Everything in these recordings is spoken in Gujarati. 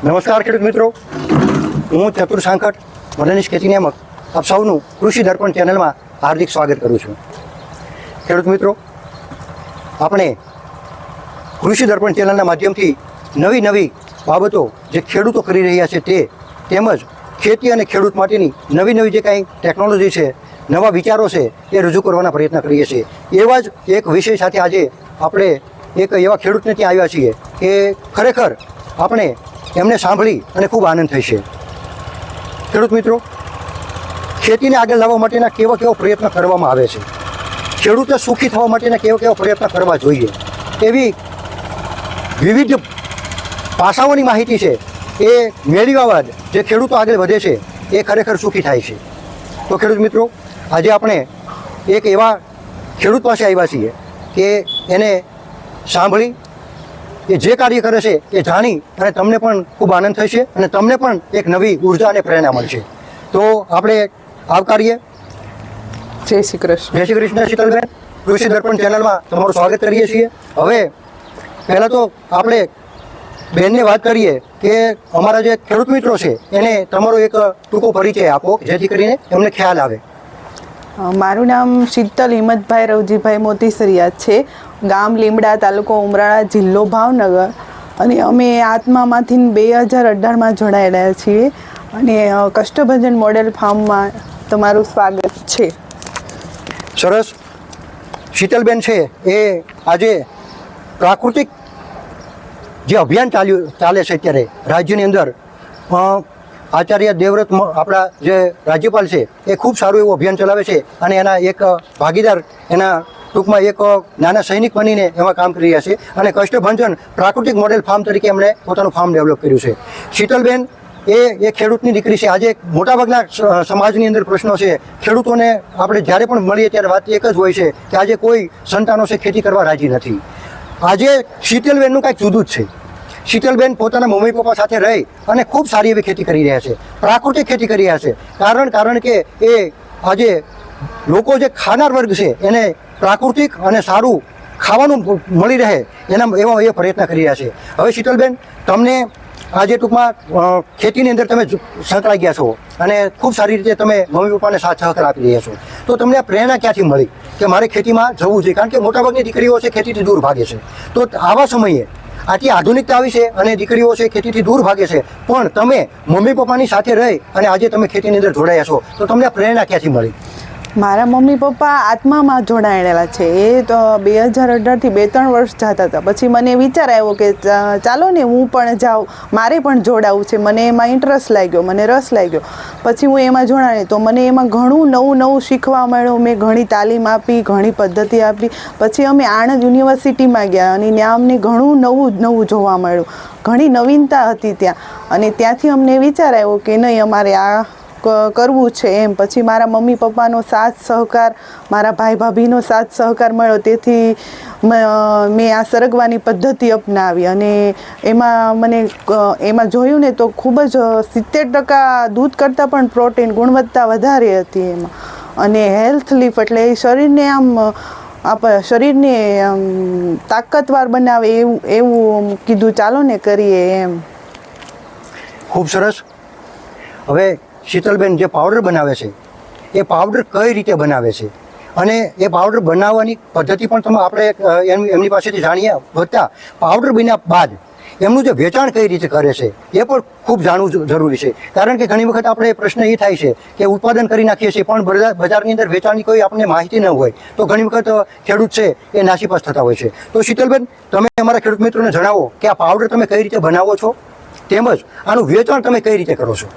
નમસ્કાર ખેડૂત મિત્રો, હું ચતુર સાંકટ મદનીશ ખેતી નિયામક આપ સૌનું કૃષિ દર્પણ ચેનલમાં હાર્દિક સ્વાગત કરું છું. ખેડૂત મિત્રો, આપણે કૃષિ દર્પણ ચેનલના માધ્યમથી નવી બાબતો જે ખેડૂતો કરી રહ્યા છે તે તેમજ ખેતી અને ખેડૂત માટેની નવી જે કાંઈ ટેકનોલોજી છે, નવા વિચારો છે એ રજૂ કરવાના પ્રયત્ન કરીએ છીએ. એવા જ એક વિષય સાથે આજે આપણે એક એવા ખેડૂતને ત્યાં આવ્યા છીએ કે ખરેખર આપણે એમને સાંભળી અને ખૂબ આનંદ થશે. ખેડૂત મિત્રો, ખેતીને આગળ લાવવા માટેના કેવા પ્રયત્ન કરવામાં આવે છે, ખેડૂતે સુખી થવા માટેના કેવા પ્રયત્ન કરવા જોઈએ, એવી વિવિધ પાસાઓની માહિતી છે એ મેળવ્યા બાદ જે ખેડૂતો આગળ વધે છે એ ખરેખર સુખી થાય છે. તો ખેડૂત મિત્રો, આજે આપણે એક એવા ખેડૂત પાસે આવ્યા છીએ કે એને સાંભળી એ જે કાર્ય કરે છે એ જાણી અને તમને પણ ખૂબ આનંદ થશે અને તમને પણ એક નવી ઉર્જા અને પ્રેરણા મળશે. તો આપણે આવકારીએ. જય શ્રી કૃષ્ણ. જય શ્રી કૃષ્ણ શીતલબેન, કૃષિ દર્પણ ચેનલમાં તમારું સ્વાગત કરીએ છીએ. હવે પહેલાં તો આપણે બેનને વાત કરીએ કે અમારા જે ખેડૂત મિત્રો છે એને તમારો એક ટૂંકો પરિચય આપો જેથી કરીને એમને ખ્યાલ આવે. મારું નામ શીતલ હિંમતભાઈ રવજીભાઈ મોતીસરિયા છે. ગામ લીમડા, તાલુકો ઉમરાળા, જિલ્લો ભાવનગર. અને અમે આત્મામાંથી 2018માં જોડાયેલા છીએ અને કષ્ટભંજન મોડેલ ફાર્મમાં તમારું સ્વાગત છે. સરસ. શીતલબેન છે એ આજે પ્રાકૃતિક જે અભિયાન ચાલે છે અત્યારે રાજ્યની અંદર, આચાર્ય દેવવ્રત આપણા જે રાજ્યપાલ છે એ ખૂબ સારું એવું અભિયાન ચલાવે છે અને એના એક ભાગીદાર, એના ટૂંકમાં એક નાના સૈનિક બનીને એમાં કામ કરી રહ્યા છે અને કષ્ટભંજન પ્રાકૃતિક મોડેલ ફાર્મ તરીકે એમણે પોતાનું ફાર્મ ડેવલપ કર્યું છે. શીતલબેન એ ખેડૂતની દીકરી છે. આજે મોટાભાગના સમાજની અંદર પ્રશ્નો છે, ખેડૂતોને આપણે જ્યારે પણ મળીએ ત્યારે વાત એક જ હોય છે કે આજે કોઈ સંતાનો છે ખેતી કરવા રાજી નથી. આજે શીતલબેનનું કાંઈક જુદું જ છે. શીતલબેન પોતાના મમ્મી પપ્પા સાથે રહી અને ખૂબ સારી એવી ખેતી કરી રહ્યા છે, પ્રાકૃતિક ખેતી કરી રહ્યા છે. કારણ કે એ આજે લોકો જે ખાનાર વર્ગ છે એને પ્રાકૃતિક અને સારું ખાવાનું મળી રહે એવા એ પ્રયત્ન કરી રહ્યા છે. હવે શીતલબેન, તમને આજે ટૂંકમાં ખેતીની અંદર તમે સંકળાઈ ગયા છો અને ખૂબ સારી રીતે તમે મમ્મી પપ્પાને સાથ સહકાર આપી રહ્યા છો. તો તમને આ પ્રેરણા ક્યાંથી મળી કે મારે ખેતીમાં જવું જોઈએ? કારણ કે મોટાભાગની દીકરીઓ છે ખેતીથી દૂર ભાગે છે. તો આવા સમયે આટલી આધુનિકતા આવી છે અને દીકરીઓ છે ખેતીથી દૂર ભાગે છે, પણ તમે મમ્મી પપ્પાની સાથે રહી અને આજે તમે ખેતીની અંદર જોડાયા છો, તો તમને આ પ્રેરણા ક્યાંથી મળી? મારા મમ્મી પપ્પા આત્મામાં જોડાયેલા છે. એ તો 2018થી 2-3 વર્ષ જતા હતા. પછી મને વિચાર આવ્યો કે ચાલો ને હું પણ જાઉં, મારે પણ જોડાવું છે. મને એમાં ઇન્ટરેસ્ટ લાગ્યો, મને રસ લાગ્યો. પછી હું એમાં જોડાણી તો મને એમાં ઘણું નવું શીખવા મળ્યું. મેં ઘણી તાલીમ આપી, ઘણી પદ્ધતિ આપી. પછી અમે આણંદ યુનિવર્સિટીમાં ગયા અને ત્યાં અમને ઘણું નવું જોવા મળ્યું. ઘણી નવીનતા હતી ત્યાં અને ત્યાંથી અમને વિચાર આવ્યો કે નહીં, અમારે આ કરવું છે એમ. પછી મારા મમ્મી પપ્પાનો સાથ સહકાર, મારા ભાઈ ભાભીનો સાથ સહકાર મળ્યો. તેથી મેં આ સરગવાની પદ્ધતિ અપનાવી અને એમાં જોયું ને તો ખૂબ જ 70% દૂધ કરતાં પણ પ્રોટીન ગુણવત્તા વધારે હતી એમાં. અને હેલ્થ લીફ એટલે શરીરને તાકતવાર બનાવે એવું કીધું, ચાલો ને કરીએ એમ. ખૂબ સરસ. હવે શીતલબેન જે પાવડર બનાવે છે એ પાવડર કઈ રીતે બનાવે છે અને એ પાવડર બનાવવાની પદ્ધતિ પણ આપણે એમની પાસેથી જાણીએ. વધતા પાવડર બન્યા બાદ એમનું જે વેચાણ કઈ રીતે કરે છે એ પણ ખૂબ જાણવું જરૂરી છે. કારણ કે ઘણી વખત આપણે પ્રશ્ન એ થાય છે કે ઉત્પાદન કરી નાખીએ છીએ પણ બજારની અંદર વેચાણની કોઈ આપણને માહિતી ન હોય તો ઘણી વખત ખેડૂત છે એ નાસીપાસ થતા હોય છે. તો શીતલબેન, તમે અમારા ખેડૂત મિત્રોને જણાવો કે આ પાવડર તમે કઈ રીતે બનાવો છો તેમજ આનું વેચાણ તમે કઈ રીતે કરો છો?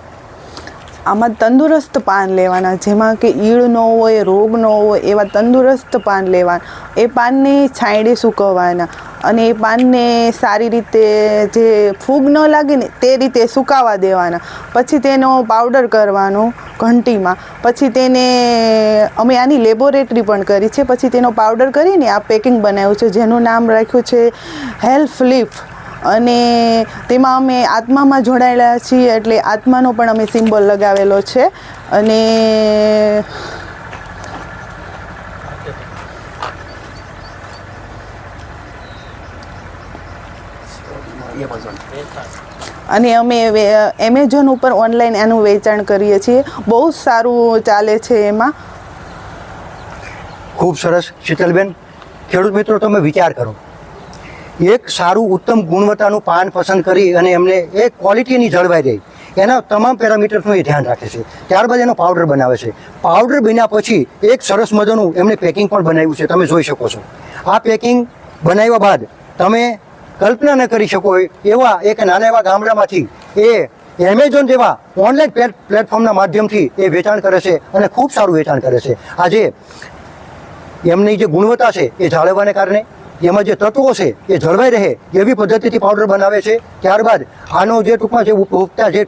આમાં તંદુરસ્ત પાન લેવાના, જેમાં કે ઈળ ન હોય, રોગ ન હોય એવા તંદુરસ્ત પાન લેવાના. એ પાનને છાંયડે સૂકવવાના અને એ પાનને સારી રીતે જે ફૂગ ન લાગે ને તે રીતે સુકાવા દેવાના. પછી તેનો પાવડર કરવાનો ઘંટીમાં. પછી તેને અમે આની લેબોરેટરી પણ કરી છે. પછી તેનો પાવડર કરીને આ પેકિંગ બનાવ્યું છે જેનું નામ રાખ્યું છે હેલ્થ લીફ. અને તેમાં અમે આત્મામાં જોડાયેલા છીએ એટલે આત્માનો પણ અમે સિમ્બોલ લગાવેલો છે. અને અને અમે એમેઝોન ઉપર ઓનલાઈન એનું વેચાણ કરીએ છીએ. બહુ જ સારું ચાલે છે એમાં. ખૂબ સરસ શીતલબેન. ખેડૂત મિત્રો, તમે વિચાર કરો, એક સારું ઉત્તમ ગુણવત્તાનું પાન પસંદ કરી અને એમને એ ક્વોલિટીની જળવાઈ રહી, એના તમામ પેરામીટર્સનું એ ધ્યાન રાખે છે. ત્યારબાદ એનો પાવડર બનાવે છે. પાવડર બન્યા પછી એક સરસ મજાનું એમને પેકિંગ પણ બનાવ્યું છે, તમે જોઈ શકો છો. આ પેકિંગ બનાવ્યા બાદ તમે કલ્પના ન કરી શકો એવા એક નાના એવા ગામડામાંથી એ એમેઝોન જેવા ઓનલાઈન પ્લેટફોર્મના માધ્યમથી એ વેચાણ કરે છે અને ખૂબ સારું વેચાણ કરે છે. આજે એમની જે ગુણવત્તા છે એ જાળવવાને કારણે એમાં જે તત્વો છે એ જળવાઈ રહે એવી પદ્ધતિથી પાવડર બનાવે છે. ત્યારબાદ આનો જે ટૂંકમાં જે ઉપભોક્તા જે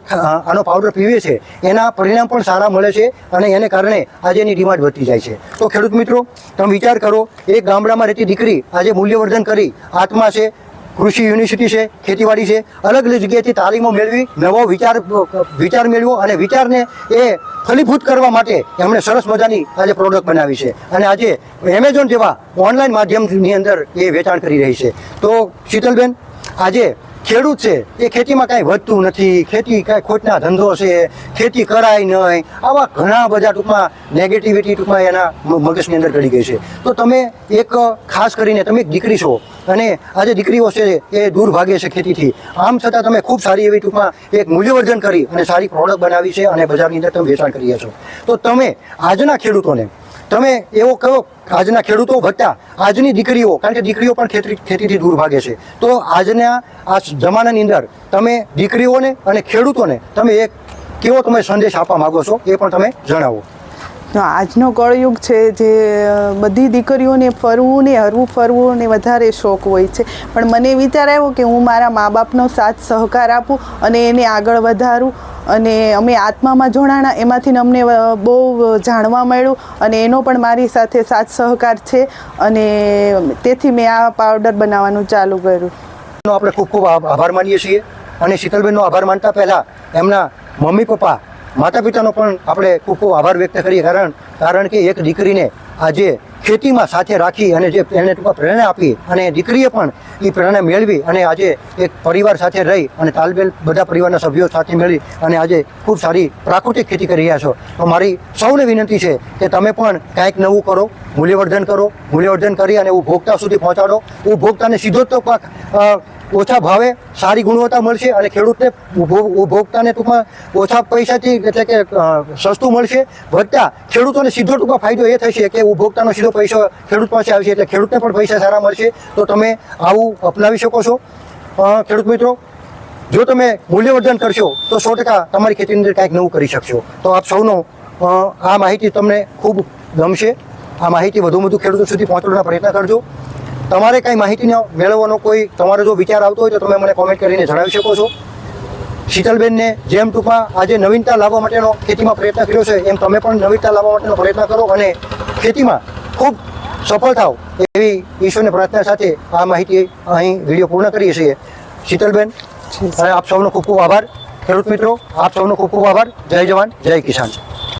આનો પાવડર પીવે છે એના પરિણામ પણ સારા મળે છે અને એને કારણે આજે એની ડિમાન્ડ વધતી જાય છે. તો ખેડૂત મિત્રો, તમે વિચાર કરો, એક ગામડામાં રહેતી દીકરી આજે મૂલ્યવર્ધન કરી આત્મા છે, કૃષિ યુનિવર્સિટી છે, ખેતીવાડી છે, અલગ અલગ જગ્યાએથી તાલીમો મેળવી, નવો વિચાર મેળવ્યો અને વિચારને એ ફલીભૂત કરવા માટે એમણે સરસ મજાની આજે પ્રોડક્ટ બનાવી છે અને આજે એમેઝોન જેવા ઓનલાઈન માધ્યમની અંદર એ વેચાણ કરી રહી છે. તો શીતલબેન, આજે ખેડૂત છે એ ખેતીમાં કાંઈ વધતું નથી, ખેતી કાંઈ ખોટના ધંધો છે, ખેતી કરાય નહીં, આવા ઘણા બધા ટૂંકમાં નેગેટિવિટી ટૂંકમાં એના મગજની અંદર ગળી ગઈ છે. તો તમે એક ખાસ કરીને તમે એક દીકરી છો અને આજે દીકરીઓ છે એ દૂર ભાગે છે ખેતીથી, આમ છતાં તમે ખૂબ સારી એવી ટૂંકમાં એક મૂલ્યવર્ધન કરી અને સારી પ્રોડક્ટ બનાવી છે અને બજારની અંદર તમે વેચાણ કરી છો. તો તમે આજના ખેડૂતોને તમે એવો કહો, આજના ખેડૂતો વત્તા આજની દીકરીઓ, કારણ કે દીકરીઓ પણ ખેતીથી દૂર ભાગે છે, તો આજના આ જમાનાની અંદર તમે દીકરીઓને અને ખેડૂતોને તમે એક કેવો તમે સંદેશ આપવા માગો છો એ પણ તમે જણાવો. આજનો કળયુગ છે જે બધી દીકરીઓને ફરવું ને હરવું ફરવું ને વધારે શોખ હોય છે, પણ મને વિચાર આવ્યો કે હું મારા મા બાપનો સાથ સહકાર આપું અને એને આગળ વધારું. અને અમે આત્મામાં જોડાણા, એમાંથી અમને બહુ જાણવા મળ્યું અને એનો પણ મારી સાથે સાથ સહકાર છે અને તેથી મેં આ પાવડર બનાવવાનું ચાલુ કર્યું. આપણે ખૂબ ખૂબ આભાર માનીએ છીએ અને શીતલબેનનો આભાર માનતા પહેલાં એમના મમ્મી પપ્પા માતા પિતાનો પણ આપણે ખૂબ ખૂબ આભાર વ્યક્ત કરીએ. કારણ કે એક દીકરીને આજે ખેતીમાં સાથે રાખી અને જે એને ટૂંકમાં પ્રેરણા આપી અને દીકરીએ પણ એ પ્રેરણા મેળવી અને આજે એક પરિવાર સાથે રહી અને તાલમેલ બધા પરિવારના સભ્યો સાથે મેળવી અને આજે ખૂબ સારી પ્રાકૃતિક ખેતી કરી રહ્યા છો. તો મારી સૌને વિનંતી છે કે તમે પણ કાંઈક નવું કરો, મૂલ્યવર્ધન કરી અને ઉપભોક્તા સુધી પહોંચાડો. ઉપભોક્તાને સીધો તો પાક ઓછા ભાવે સારી ગુણવત્તા મળશે અને ખેડૂતને ઉપભોક્તાને ટૂંકમાં ઓછા પૈસાથી એટલે કે સસ્તું મળશે. વધતા ખેડૂતોને સીધો ટૂંકમાં ફાયદો એ થશે કે ઉપભોક્તાનો સીધો પૈસો ખેડૂત પાસે આવશે એટલે ખેડૂતને પણ પૈસા સારા મળશે. તો તમે આવું અપનાવી શકો છો. ખેડૂત મિત્રો, જો તમે મૂલ્યવર્ધન કરશો તો 100% તમારી ખેતીની અંદર કાંઈક નવું કરી શકશો. તો આપ સૌનો આ માહિતી તમને ખૂબ ગમશે. આ માહિતી વધુ ખેડૂતો સુધી પહોંચાડવાનો પ્રયત્ન કરજો. તમારે કાંઈ માહિતીનો મેળવવાનો કોઈ તમારો જો વિચાર આવતો હોય તો તમે મને કોમેન્ટ કરીને જણાવી શકો છો. શીતલબેનને જેમ ટૂંકમાં આજે નવીનતા લાવવા માટેનો ખેતીમાં પ્રયત્ન કર્યો છે એમ તમે પણ નવીનતા લાવવા માટેનો પ્રયત્ન કરો અને ખેતીમાં ખૂબ સફળ થાવ એવી ઈશ્વરની પ્રાર્થના સાથે આ માહિતી અહીં વિડીયો પૂર્ણ કરીએ છીએ. શીતલબેન, આપ સૌનો ખૂબ ખૂબ આભાર. ખેડૂત મિત્રો, આપ સૌનો ખૂબ ખૂબ આભાર. જય જવાન, જય કિસાન.